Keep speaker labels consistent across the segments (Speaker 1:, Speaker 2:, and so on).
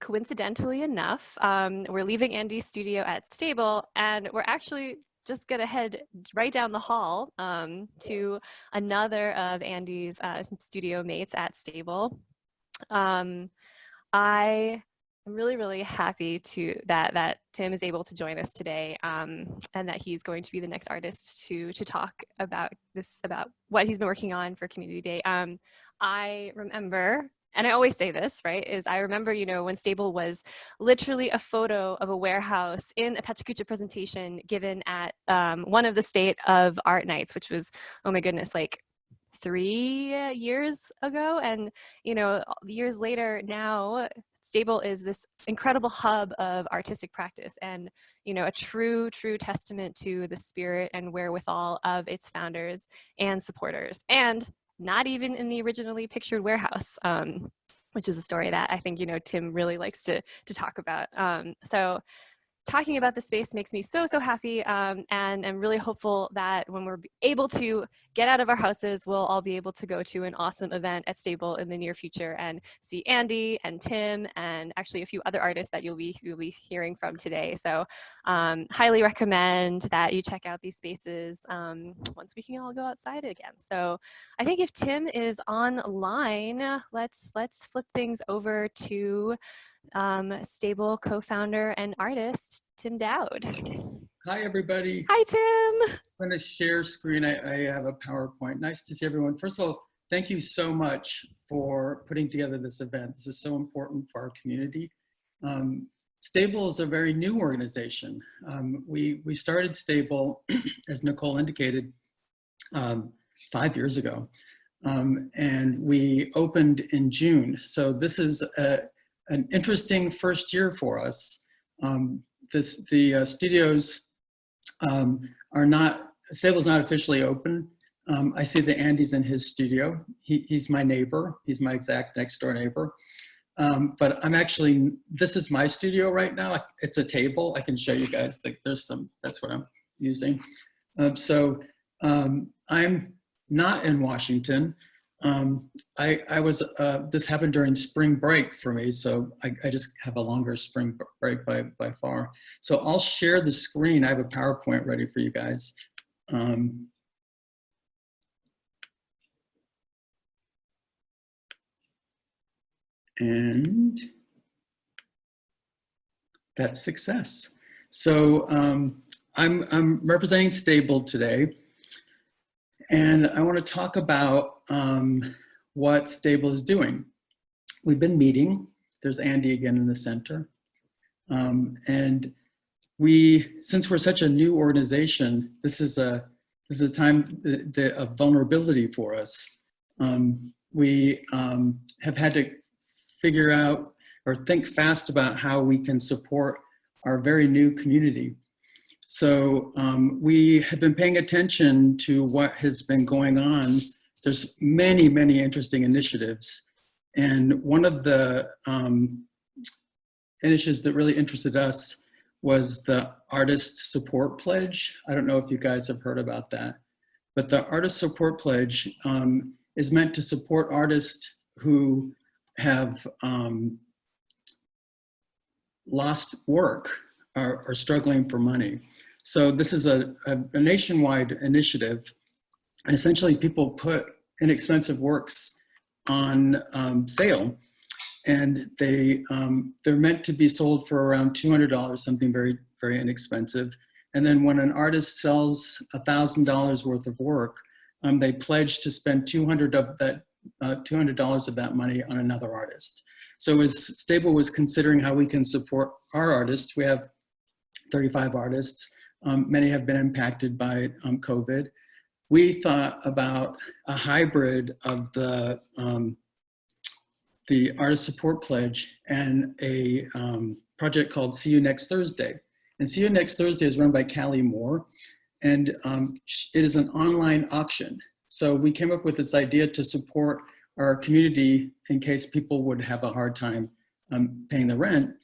Speaker 1: coincidentally enough, we're leaving Andy's studio at Stable, and we're actually just gonna head right down the hall to another of Andy's studio mates at Stable. I am really, really happy that Tim is able to join us today, and that he's going to be the next artist to talk about what he's been working on for Community Day. I remember, and I always say this, right, is I remember, when Stable was literally a photo of a warehouse in a Pachacucha presentation given at one of the State of Art Nights, which was, oh my goodness, like 3 years ago. And, years later now, Stable is this incredible hub of artistic practice and, a true testament to the spirit and wherewithal of its founders and supporters. And not even in the originally pictured warehouse, which is a story that I think, Tim really likes to talk about. So talking about the space makes me so happy, and I'm really hopeful that when we're able to get out of our houses, we'll all be able to go to an awesome event at Stable in the near future and see Andy and Tim and actually a few other artists that you'll be hearing from today. So highly recommend that you check out these spaces once we can all go outside again. So I think if Tim is online, let's flip things over to Stable co-founder and artist, Tim Dowd.
Speaker 2: Hi, everybody.
Speaker 1: Hi, Tim.
Speaker 2: I'm going to share screen. I have a PowerPoint. Nice to see everyone. First of all, thank you so much for putting together this event. This is so important for our community. Stable is a very new organization. We started Stable, as Nicole indicated, 5 years ago. And we opened in June. So this is an interesting first year for us. The studios Stable's not officially open. I see that Andy's in his studio. He's my neighbor. He's my exact next door neighbor. But this is my studio right now. It's a table. I can show you guys, that's what I'm using. I'm not in Washington. This happened during spring break for me, so I just have a longer spring break by far. So I'll share the screen. I have a PowerPoint ready for you guys. And that's success. So I'm representing Stable today. And I want to talk about what Stable is doing. We've been meeting. There's Andy again in the center. And since we're such a new organization, this is a time of vulnerability for us. We have had to figure out or think fast about how we can support our very new community. So we have been paying attention to what has been going on. There's many interesting initiatives. And one of the initiatives that really interested us was the Artist Support Pledge. I don't know if you guys have heard about that, but the Artist Support Pledge is meant to support artists who have lost work, are struggling for money. So this is a nationwide initiative, and essentially people put inexpensive works on sale, and they're meant to be sold for around $200, something very inexpensive. And then when an artist sells $1,000 worth of work, they pledge to spend $200 of that money on another artist. So as Stable was considering how we can support our artists, we have 35 artists. Many have been impacted by COVID. We thought about a hybrid of the Artist Support Pledge and a project called See You Next Thursday. And See You Next Thursday is run by Callie Moore, and it is an online auction. So we came up with this idea to support our community in case people would have a hard time paying the rent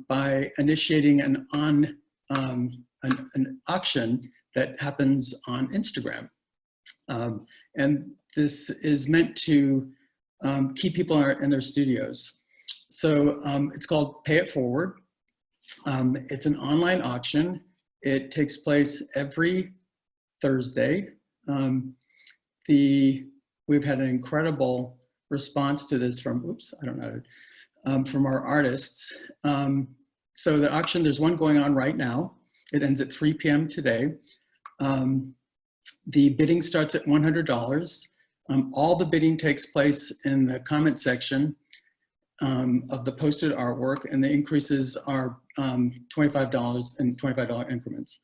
Speaker 2: by initiating an auction that happens on Instagram. And this is meant to keep people in their studios. It's called Pay It Forward. It's an online auction. It takes place every Thursday. We've had an incredible response to this from, from our artists. So the auction, there's one going on right now. It ends at 3 p.m. today. The bidding starts at $100. All the bidding takes place in the comment section of the posted artwork, and the increases are $25 and $25 increments.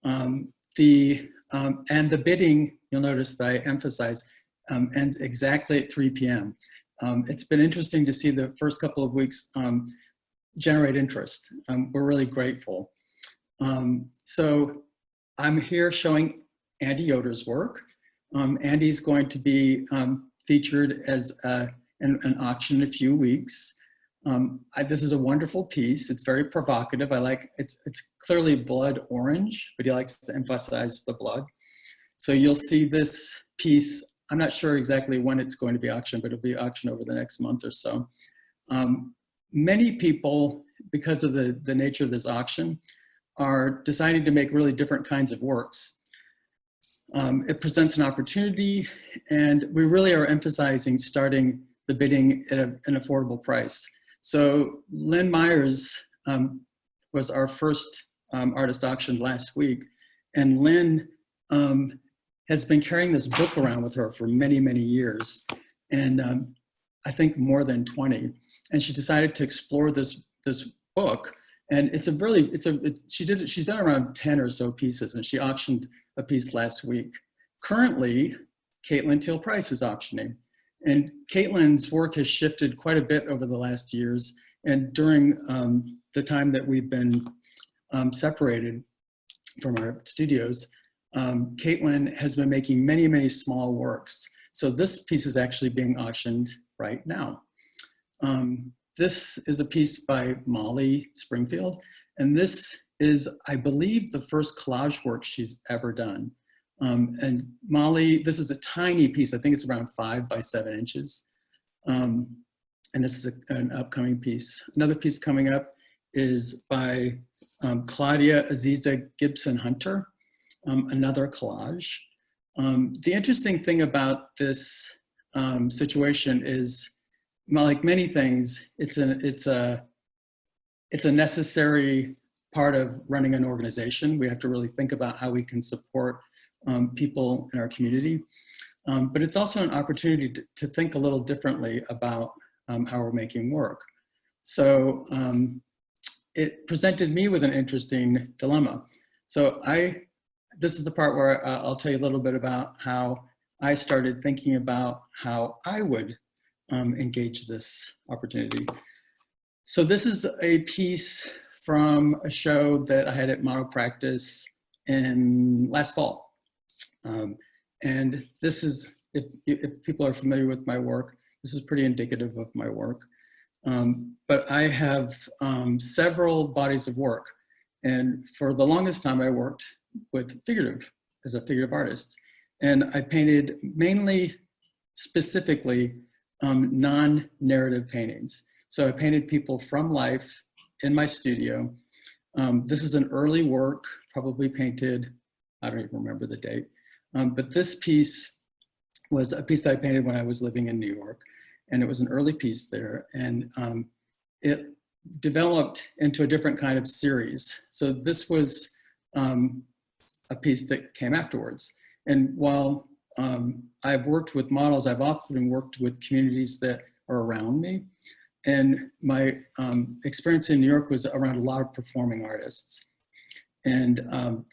Speaker 2: And the bidding, you'll notice that I emphasize, ends exactly at 3 p.m. It's been interesting to see the first couple of weeks generate interest. We're really grateful. So I'm here showing Andy Yoder's work. Andy's going to be featured as an auction in a few weeks. This is a wonderful piece. It's very provocative. It's clearly blood orange, but he likes to emphasize the blood. So you'll see this piece. I'm not sure exactly when it's going to be auctioned, but it'll be auctioned over the next month or so. Many people, because of the nature of this auction, are deciding to make really different kinds of works. It presents an opportunity, and we really are emphasizing starting the bidding at an affordable price. So Lynn Myers was our first artist auction last week, and Lynn has been carrying this book around with her for many, many years, and I think more than 20. And she decided to explore this book, and she's done around 10 or so pieces, and she auctioned a piece last week. Currently, Caitlin Teal Price is auctioning. And Caitlin's work has shifted quite a bit over the last years. And during the time that we've been separated from our studios, Caitlin has been making many, many small works. So this piece is actually being auctioned right now. This is a piece by Molly Springfield. And this is, I believe, the first collage work she's ever done. And Molly, this is a tiny piece. I think it's around 5 by 7 inches. And this is an upcoming piece. Another piece coming up is by Claudia Aziza Gibson Hunter, another collage. The interesting thing about this situation is, like many things, it's a necessary part of running an organization. We have to really think about how we can support people in our community. But it's also an opportunity to think a little differently about how we're making work. So it presented me with an interesting dilemma. So this is the part where I'll tell you a little bit about how I started thinking about how I would engage this opportunity. So this is a piece from a show that I had at Model Practice last fall. And this is, if people are familiar with my work, this is pretty indicative of my work. But I have several bodies of work. And for the longest time, I worked with as a figurative artist. And I painted mainly, specifically, non-narrative paintings. So I painted people from life in my studio. This is an early work, probably painted, I don't even remember the date. But this piece was a piece that I painted when I was living in New York. And it was an early piece there. And it developed into a different kind of series. So this was a piece that came afterwards. And while I've worked with models, I've often worked with communities that are around me. And my experience in New York was around a lot of performing artists. And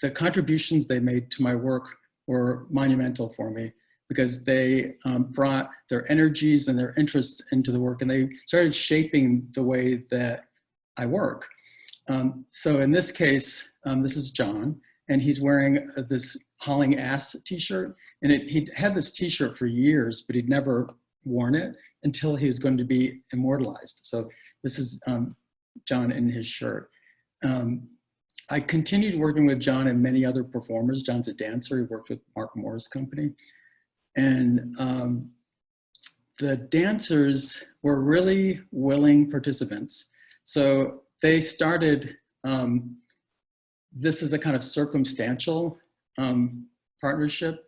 Speaker 2: the contributions they made to my work were monumental for me, because they brought their energies and their interests into the work, and they started shaping the way that I work. So in this case, this is John, and he's wearing this hauling ass t-shirt. And he'd had this t-shirt for years, but he'd never worn it until he was going to be immortalized. So this is John in his shirt. I continued working with John and many other performers. John's a dancer. He worked with Mark Moore's company. And the dancers were really willing participants. So they started, this is a kind of circumstantial partnership.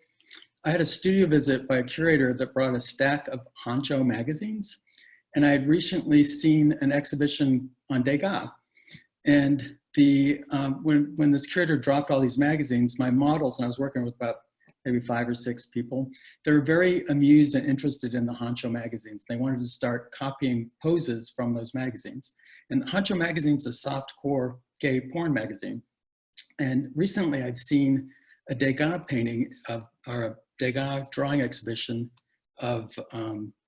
Speaker 2: I had a studio visit by a curator that brought a stack of honcho magazines, and I had recently seen an exhibition on Degas. And when this curator dropped all these magazines, my models, and I was working with about maybe 5 or 6 people, they were very amused and interested in the honcho magazines. They wanted to start copying poses from those magazines. And honcho magazine is a soft-core gay porn magazine. And recently I'd seen a Degas painting or a Degas drawing exhibition of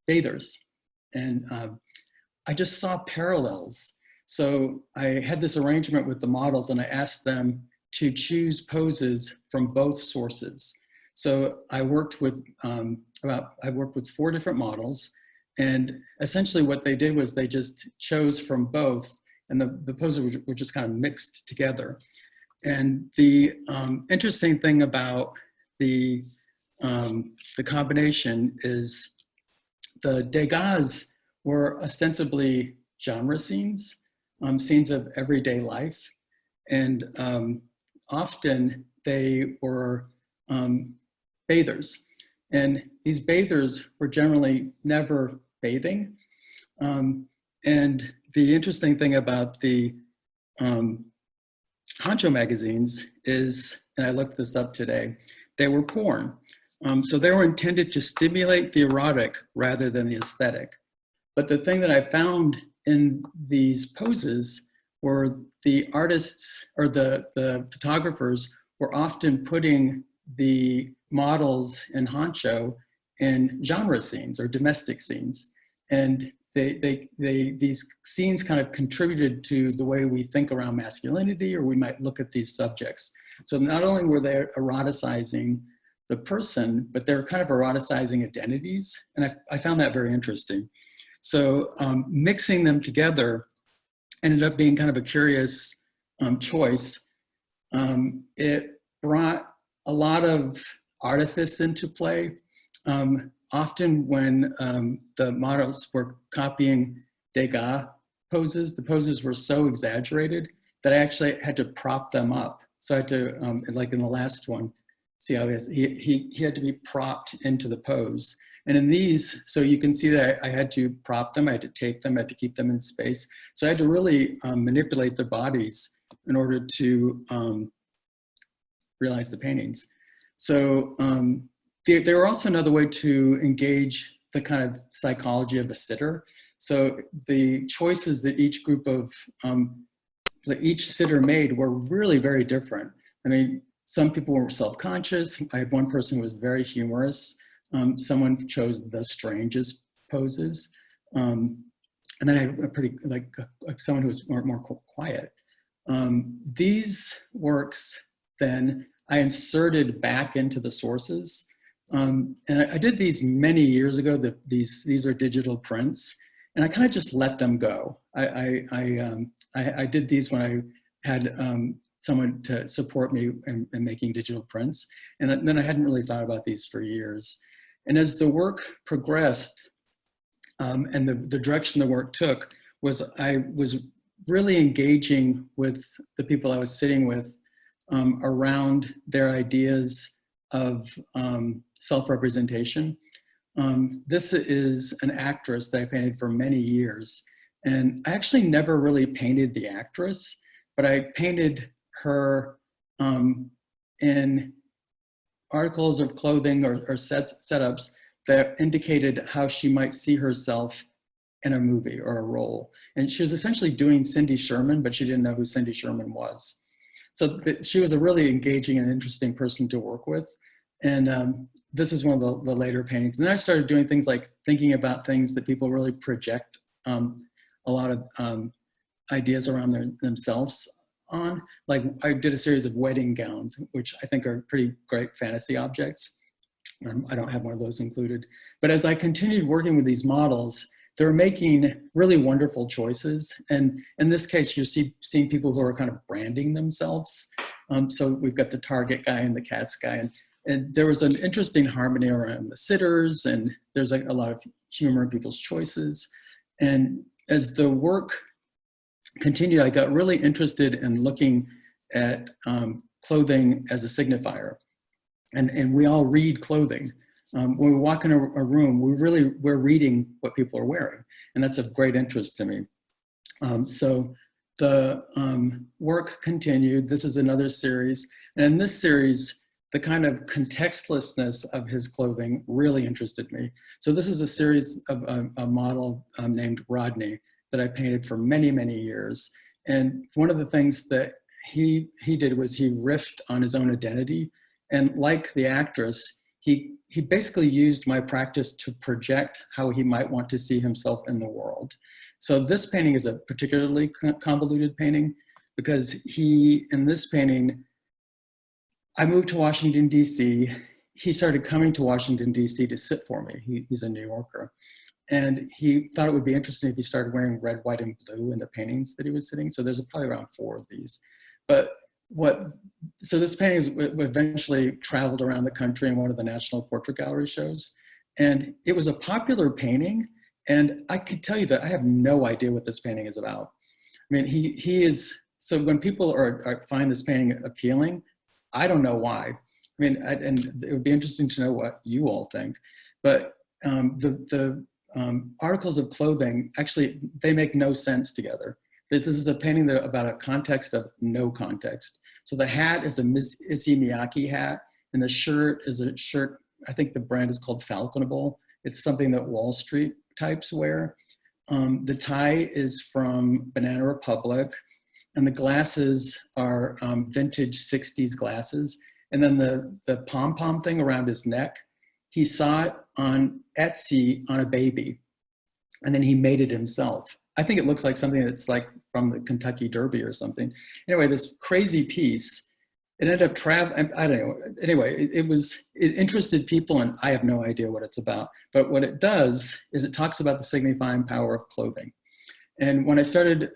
Speaker 2: bathers. And I just saw parallels. So I had this arrangement with the models, and I asked them to choose poses from both sources. So I worked with 4 different models, and essentially what they did was they just chose from both, and the poses were just kind of mixed together. And the interesting thing about the combination is the Degas were ostensibly genre scenes, scenes of everyday life. And often they were bathers. And these bathers were generally never bathing. And the interesting thing about the honcho magazines is, and I looked this up today, they were porn. So they were intended to stimulate the erotic rather than the aesthetic. But the thing that I found in these poses were the artists or the photographers were often putting the models in honcho in genre scenes or domestic scenes. And these scenes kind of contributed to the way we think around masculinity, or we might look at these subjects. So not only were they eroticizing the person, but they're kind of eroticizing identities. And I found that very interesting. So mixing them together ended up being kind of a curious choice. It brought a lot of artifice into play. Often when the models were copying Degas poses, the poses were so exaggerated that I actually had to prop them up. So I had to, like in the last one, see how he had to be propped into the pose. And in these, so you can see that I had to prop them, I had to tape them, I had to keep them in space. So I had to really manipulate their bodies in order to realize the paintings. So they were also another way to engage the kind of psychology of a sitter. So the choices that each group of, that each sitter made were really very different. I mean, some people were self-conscious. I had one person who was very humorous. Someone chose the strangest poses. And then I had a pretty, someone who was more quiet. These works, then I inserted back into the sources. And I did these many years ago. These are digital prints, and I kind of just let them go. I did these when I had someone to support me in making digital prints, and then I hadn't really thought about these for years. And as the work progressed, and the direction the work took was I was really engaging with the people I was sitting with around their ideas of self-representation. This is an actress that I painted for many years, and I actually never really painted the actress, but I painted her in articles of clothing or setups that indicated how she might see herself in a movie or a role. And she was essentially doing Cindy Sherman, but she didn't know who Cindy Sherman was. So she was a really engaging and interesting person to work with. And this is one of the later paintings. And then I started doing things like thinking about things that people really project a lot of ideas around themselves on. Like I did a series of wedding gowns, which I think are pretty great fantasy objects. I don't have one of those included. But as I continued working with these models, they were making really wonderful choices. And in this case, you're seeing people who are kind of branding themselves. So we've got the Target guy and the Cats guy. And there was an interesting harmony around the sitters, and there's like a lot of humor in people's choices. And as the work continued, I got really interested in looking at clothing as a signifier. And we all read clothing. When we walk in a room, we're reading what people are wearing. And that's of great interest to me. So the work continued. This is another series. And in this series, the kind of contextlessness of his clothing really interested me. So this is a series of a model named Rodney that I painted for many, many years. And one of the things that he did was he riffed on his own identity. And like the actress, he basically used my practice to project how he might want to see himself in the world. So this painting is a particularly convoluted painting because in this painting, I moved to Washington, D.C. He started coming to Washington, D.C. to sit for me. He's a New Yorker. And he thought it would be interesting if he started wearing red, white, and blue in the paintings that he was sitting. So there's probably around 4 of these. But so this painting eventually traveled around the country in one of the National Portrait Gallery shows. And it was a popular painting. And I can tell you that I have no idea what this painting is about. I mean, he is, so when people find this painting appealing, I don't know why. I mean, and it would be interesting to know what you all think. But the articles of clothing, actually, they make no sense together. This is a painting about a context of no context. So the hat is a Issey Miyake hat, and the shirt is a shirt, I think the brand is called Falconable. It's something that Wall Street types wear. The tie is from Banana Republic, and the glasses are vintage 60s glasses. And then the pom-pom thing around his neck, he saw it on Etsy on a baby, and then he made it himself. I think it looks like something that's like from the Kentucky Derby or something. Anyway, this crazy piece, it ended up traveling, I don't know. Anyway, it interested people, and I have no idea what it's about. But what it does is it talks about the signifying power of clothing. And when I started,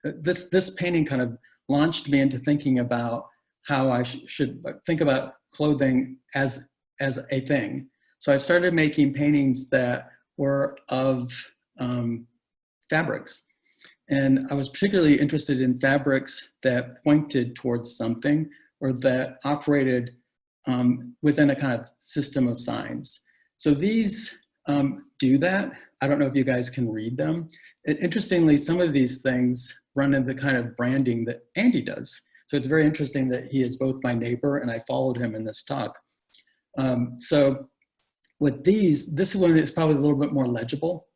Speaker 2: this painting kind of launched me into thinking about how I should think about clothing as a thing. So I started making paintings that were of fabrics. And I was particularly interested in fabrics that pointed towards something or that operated within a kind of system of signs. So these do that. I don't know if you guys can read them. Interestingly, some of these things run in the kind of branding that Andy does. So it's very interesting that he is both my neighbor and I followed him in this talk. So with this one is probably a little bit more legible.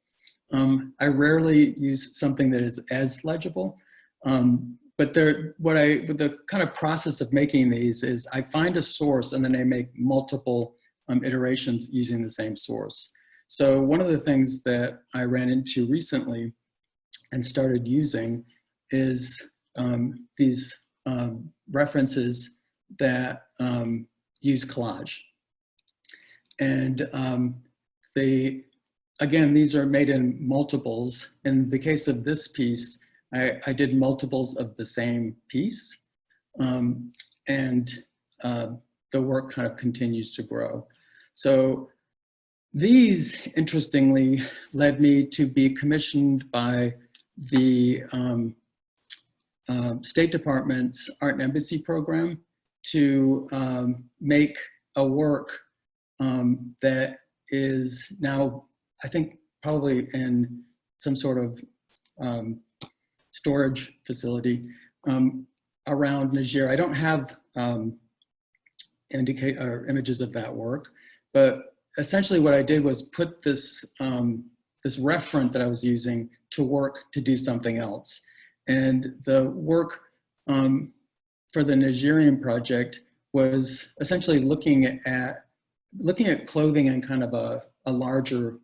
Speaker 2: I rarely use something that is as legible, but the kind of process of making these is I find a source and then I make multiple iterations using the same source. So one of the things that I ran into recently and started using is these references that use collage. And again, these are made in multiples. In the case of this piece, I did multiples of the same piece. And the work kind of continues to grow. So these, interestingly, led me to be commissioned by the State Department's Art and Embassy program to make a work that is now, I think, probably in some sort of storage facility around Niger. I don't have images of that work, but essentially what I did was put this this referent that I was using to work to do something else. And the work for the Nigerian project was essentially looking at clothing in kind of a larger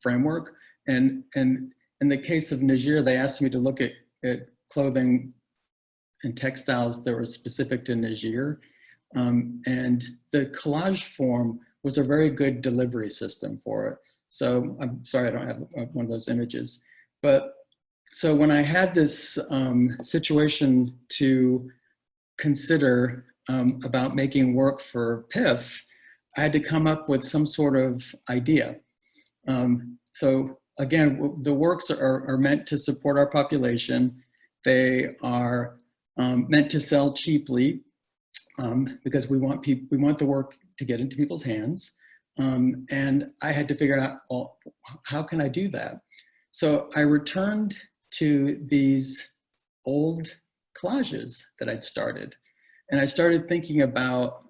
Speaker 2: framework. And in the case of Niger, they asked me to look at clothing and textiles that were specific to Niger. And the collage form was a very good delivery system for it. So I'm sorry, I don't have one of those images. But so when I had this situation to consider about making work for PIF, I had to come up with some sort of idea. So again, the works are meant to support our population. They are meant to sell cheaply because we want the work to get into people's hands. And I had to figure out, well, how can I do that? So I returned to these old collages that I'd started. And I started thinking about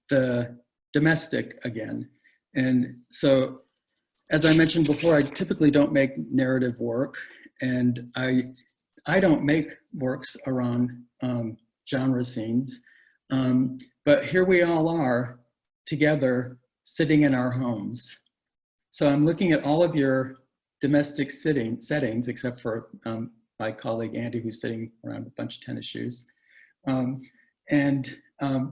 Speaker 2: the domestic again. And so, as I mentioned before, I typically don't make narrative work, and I don't make works around genre scenes. But here we all are together sitting in our homes. So I'm looking at all of your domestic settings, except for my colleague Andy, who's sitting around a bunch of tennis shoes.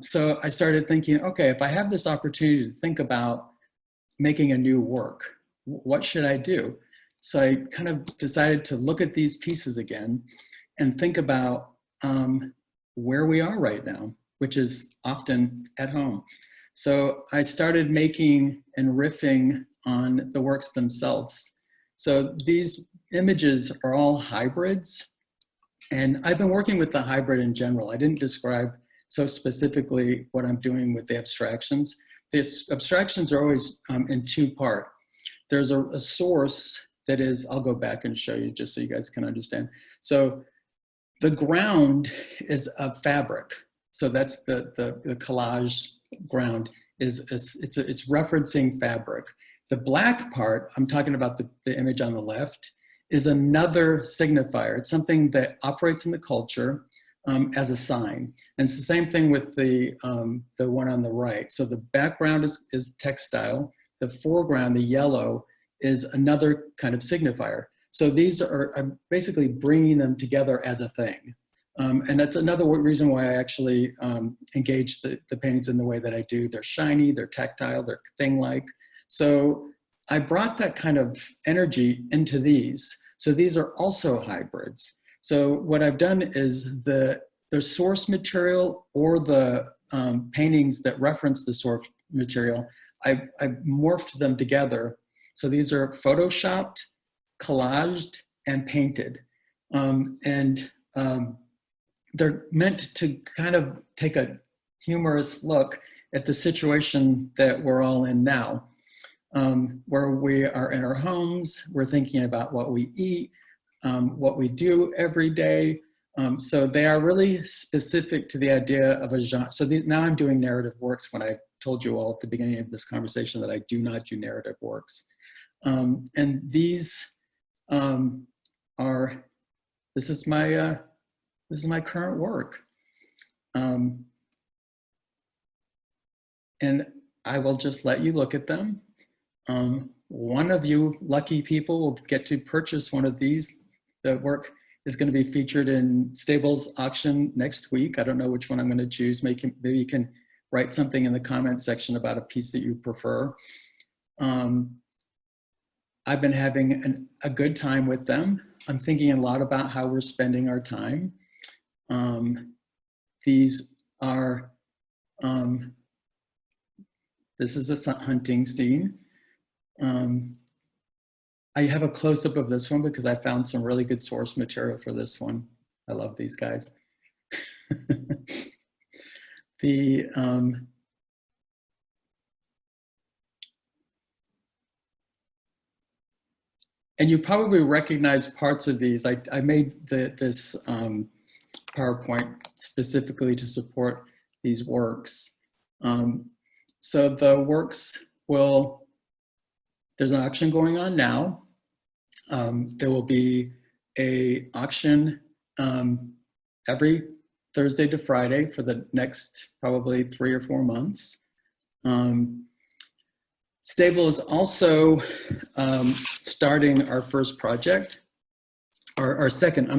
Speaker 2: So I started thinking, okay, if I have this opportunity to think about making a new work, what should I do? So I kind of decided to look at these pieces again and think about where we are right now, which is often at home. So I started making and riffing on the works themselves. So these images are all hybrids, and I've been working with the hybrid in general. I didn't describe so specifically what I'm doing with the abstractions. The abstractions are always in two-part. There's a source that is, I'll go back and show you just so you guys can understand. So the ground is a fabric. So that's the collage ground it's referencing fabric. The black part, I'm talking about the image on the left, is another signifier. It's something that operates in the culture as a sign. And it's the same thing with the one on the right. So the background is textile. The foreground, the yellow, is another kind of signifier. So these I'm basically bringing them together as a thing. And that's another reason why I actually engage the paintings in the way that I do. They're shiny, they're tactile, they're thing-like. So I brought that kind of energy into these. So these are also hybrids. So what I've done is the source material or the paintings that reference the source material, I morphed them together. So these are photoshopped, collaged, and painted. They're meant to kind of take a humorous look at the situation that we're all in now, where we are in our homes, we're thinking about what we eat, what we do every day. So they are really specific to the idea of a genre. So now I'm doing narrative works when I told you all at the beginning of this conversation that I do not do narrative works. And these this is my current work. And I will just let you look at them. One of you lucky people will get to purchase one of these. The work is going to be featured in Stable's auction next week. I don't know which one I'm going to choose. Maybe you can write something in the comment section about a piece that you prefer. I've been having a good time with them. I'm thinking a lot about how we're spending our time. These are, this is a hunting scene. I have a close-up of this one because I found some really good source material for this one. I love these guys. And you probably recognize parts of these. I made this PowerPoint specifically to support these works. So the works there's an auction going on now. There will be an auction every Thursday to Friday for the next probably 3 or 4 months. Stable is also starting our first project, our second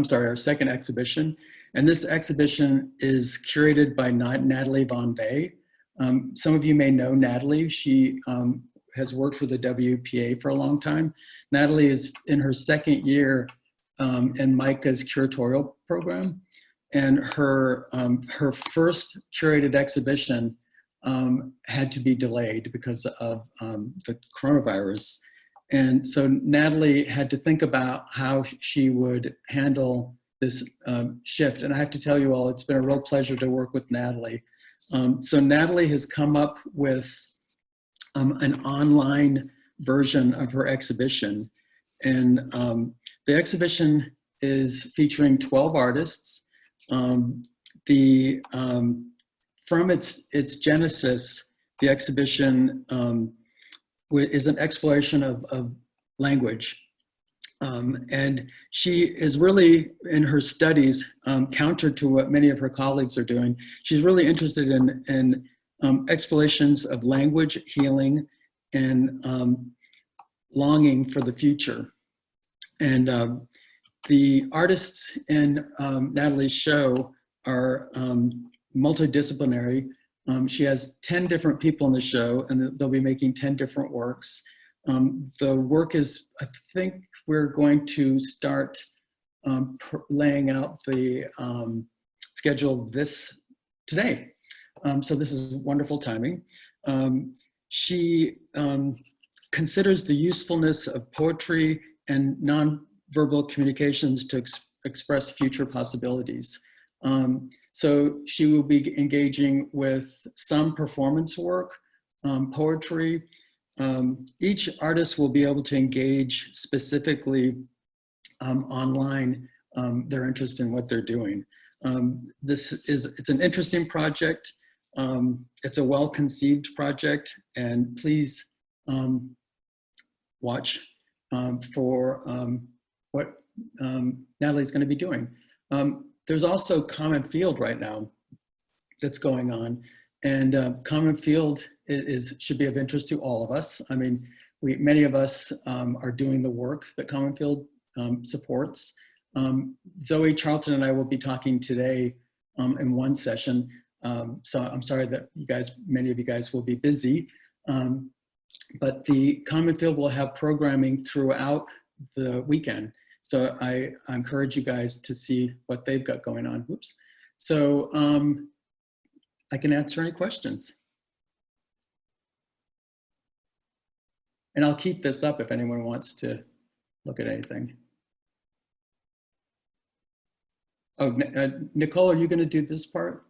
Speaker 2: exhibition. And this exhibition is curated by Natalie Von Vey. Some of you may know Natalie. She has worked for the WPA for a long time. Natalie is in her second year in Micah's curatorial program. And her first curated exhibition had to be delayed because of the coronavirus. And so Natalie had to think about how she would handle this shift. And I have to tell you all, it's been a real pleasure to work with Natalie. So Natalie has come up with an online version of her exhibition. And the exhibition is featuring 12 artists. From its genesis, the exhibition is an exploration of language. And she is really, in her studies, counter to what many of her colleagues are doing. She's really interested in explorations of language, healing, and longing for the future. And the artists in Natalie's show are multidisciplinary. She has 10 different people in the show, and they'll be making 10 different works. The work is, I think we're going to start laying out the schedule today. So this is wonderful timing. She considers the usefulness of poetry and nonverbal communications to express future possibilities. So she will be engaging with some performance work, poetry. Each artist will be able to engage specifically online their interest in what they're doing. It's an interesting project. It's a well-conceived project, and please watch for what Natalie's going to be doing. There's also Common Field right now that's going on, and Common Field should be of interest to all of us. I mean, many of us are doing the work that Common Field supports. Zoe Charlton and I will be talking today in one session. So I'm sorry that many of you guys will be busy, but the Common Field will have programming throughout the weekend. So I encourage you guys to see what they've got going on. Whoops. So I can answer any questions. And I'll keep this up if anyone wants to look at anything. Oh, Nicole, are you going to do this part?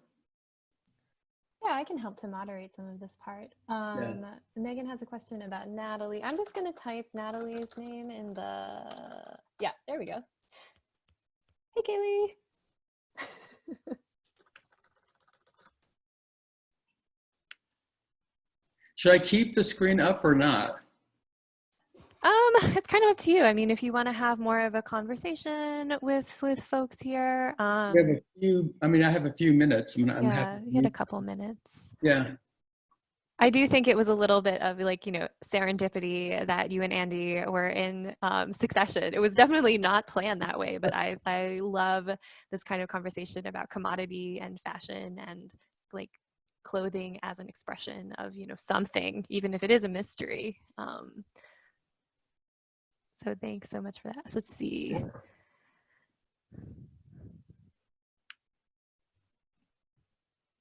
Speaker 1: Yeah, I can help to moderate some of this part.
Speaker 2: Yeah.
Speaker 1: Megan has a question about Natalie. I'm just going to type Natalie's name in the... Yeah, there we go. Hey, Kaylee.
Speaker 2: Should I keep the screen up or not?
Speaker 1: It's kind of up to you. I mean, if you want to have more of a conversation with folks here.
Speaker 2: We have a few, I mean, I have a few minutes. I'm
Speaker 1: yeah, you had a couple minutes.
Speaker 2: Yeah.
Speaker 1: I do think it was a little bit of like, serendipity that you and Andy were in succession. It was definitely not planned that way, but I love this kind of conversation about commodity and fashion and like clothing as an expression of, something, even if it is a mystery. So thanks so much for that. So let's see.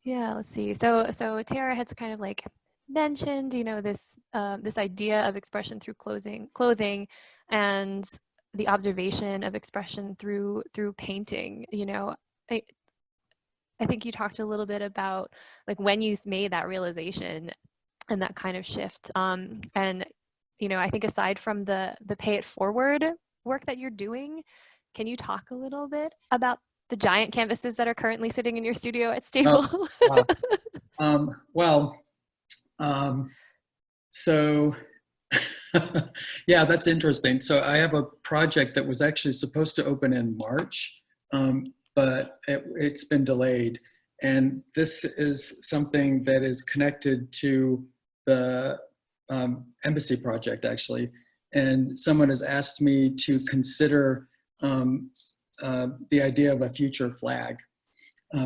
Speaker 1: Yeah, let's see. So Tara has kind of like mentioned, this this idea of expression through clothing, and the observation of expression through painting. I think you talked a little bit about like when you made that realization and that kind of shift. And I think aside from the pay it forward work that you're doing, can you talk a little bit about the giant canvases that are currently sitting in your studio at Stable?
Speaker 2: So yeah, that's interesting. So I have a project that was actually supposed to open in March, but it's been delayed. And this is something that is connected to the embassy project, actually. And someone has asked me to consider the idea of a future flag.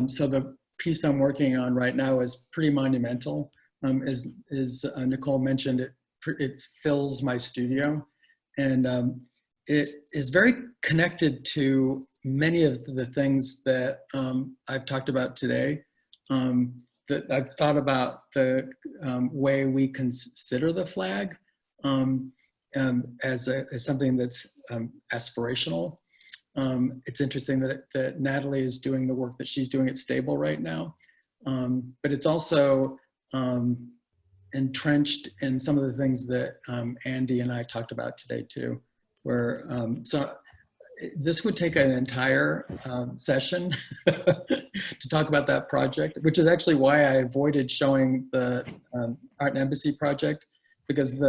Speaker 2: So the piece I'm working on right now is pretty monumental. As Nicole mentioned, it fills my studio, and it is very connected to many of the things that I've talked about today. That I've thought about the way we consider the flag, as something that's aspirational. It's interesting that Natalie is doing the work that she's doing at Stable right now, but it's also entrenched in some of the things that Andy and I talked about today too, where so this would take an entire session to talk about that project, which is actually why I avoided showing the Art and Embassy project, because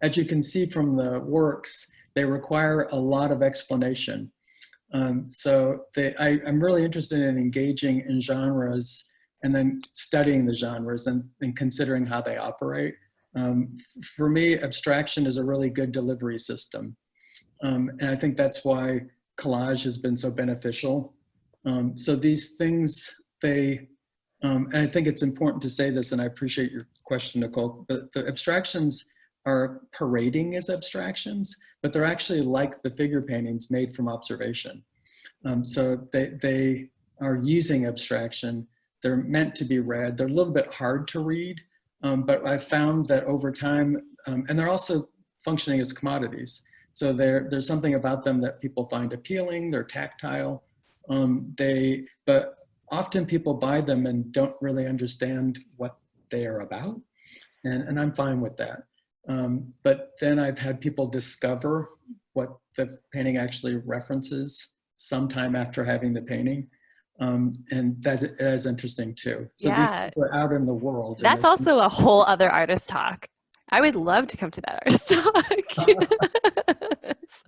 Speaker 2: as you can see from the works, they require a lot of explanation. So I'm really interested in engaging in genres and then studying the genres and considering how they operate. For me, abstraction is a really good delivery system. And I think that's why collage has been so beneficial. So these things, and I think it's important to say this, and I appreciate your question, Nicole, but the abstractions are parading as abstractions, but they're actually like the figure paintings made from observation. So they are using abstraction. They're meant to be read. They're a little bit hard to read, but I found that over time, and they're also functioning as commodities. So there's something about them that people find appealing. They're tactile. But often people buy them and don't really understand what they are about. And I'm fine with that. But then I've had people discover what the painting actually references sometime after having the painting. And that is interesting too. So
Speaker 1: Yeah.
Speaker 2: these people are out in the world.
Speaker 1: That's also a whole other artist talk. I would love to come to that artist talk.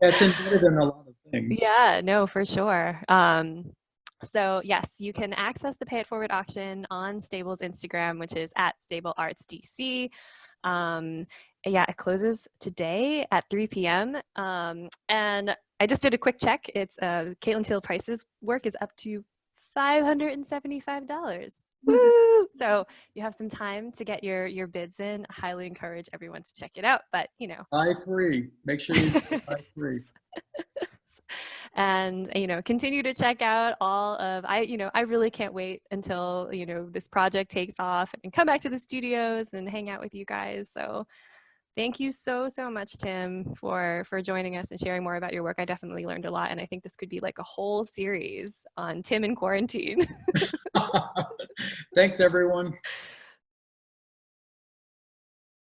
Speaker 2: It's embedded in a lot of things.
Speaker 1: Yeah, no, for sure. So yes, you can access the Pay It Forward auction on Stable's Instagram, which is @StableArtsDC. Yeah, it closes today at 3 p.m. And I just did a quick check. It's Caitlin Teal Price's work is up to $575. Woo! So you have some time to get your bids in. I highly encourage everyone to check it out. But
Speaker 2: buy free. Make sure you buy free.
Speaker 1: And continue to check out all of I really can't wait until this project takes off and come back to the studios and hang out with you guys. So thank you so much, Tim, for joining us and sharing more about your work. I definitely learned a lot, and I think this could be like a whole series on Tim in quarantine.
Speaker 2: Thanks, everyone.